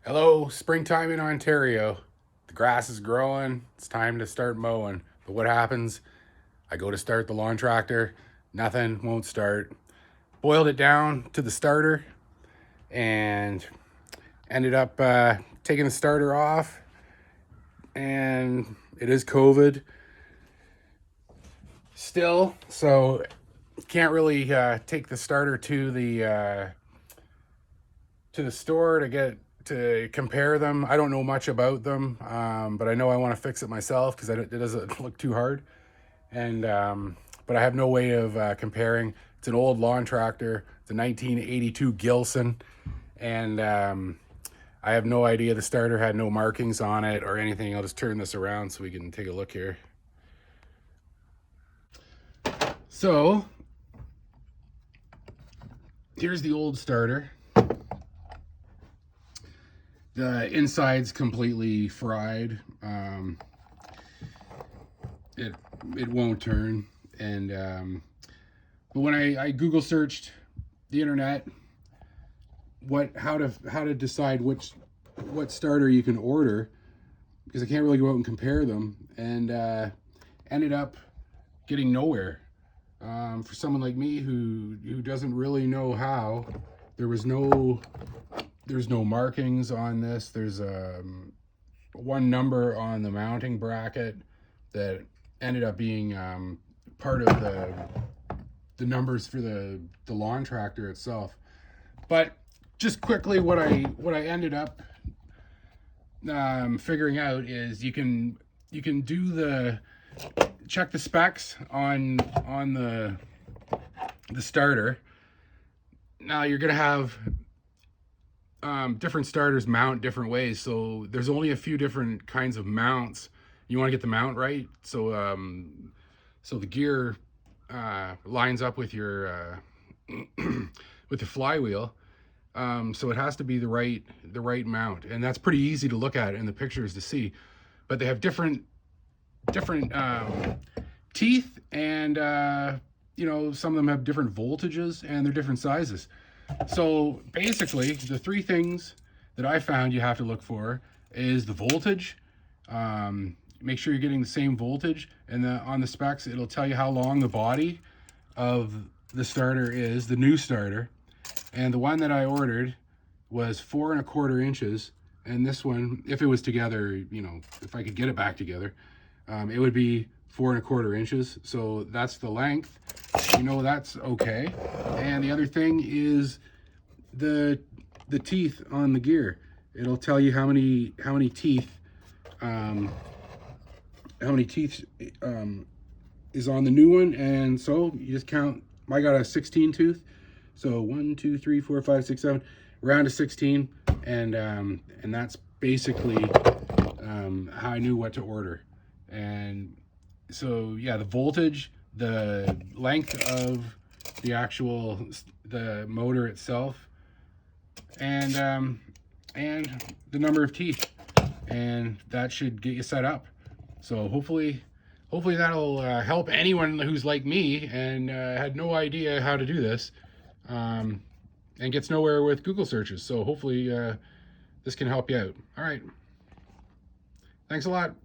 Hello, springtime in Ontario. The grass is growing. It's time to start mowing. But what happens? I go to start the lawn tractor. Nothing won't start. Boiled it down to the starter and ended up taking the starter off. And it is COVID still, so can't really take the starter to the store to compare them. I don't know much about them, but I know I want to fix it myself because it doesn't look too hard. And but I have no way of comparing. It's an old lawn tractor. It's a 1982 Gilson, and I have no idea. The starter had no markings on it or anything. I'll just turn this around so we can take a look here. So here's the old starter. The inside's completely fried. It won't turn. And but when I Google searched the internet, how to decide what starter you can order, because I can't really go out and compare them, and ended up getting nowhere. For someone like me who doesn't really know how, there's no markings on this. There's one number on the mounting bracket that ended up being part of the numbers for the lawn tractor itself. But just quickly, what I ended up figuring out is you can check the specs on the starter. Now you're gonna have different starters mount different ways, so there's only a few different kinds of mounts. You want to get the mount right, so so the gear lines up with your with the flywheel. So it has to be the right mount, and that's pretty easy to look at in the pictures to see. But they have different teeth, and some of them have different voltages and they're different sizes. So basically, the three things that I found you have to look for is the voltage. Make sure you're getting the same voltage, and on the specs it'll tell you how long the body of the starter is, the new starter. And the one that I ordered was 4¼ inches, and this one, if it was together, if I could get it back together, it would be 4¼ inches. So that's the length. That's okay. And the other thing is the teeth on the gear. It'll tell you how many teeth is on the new one, and so you just count. I got a 16 tooth, so 1, 2, 3, 4, 5, 6, 7, round to 16, and that's basically how I knew what to order. And so yeah, the voltage, the length of the motor itself, and the number of teeth, and that should get you set up. So hopefully that'll help anyone who's like me and had no idea how to do this, and gets nowhere with Google searches. So hopefully this can help you out. All right, thanks a lot.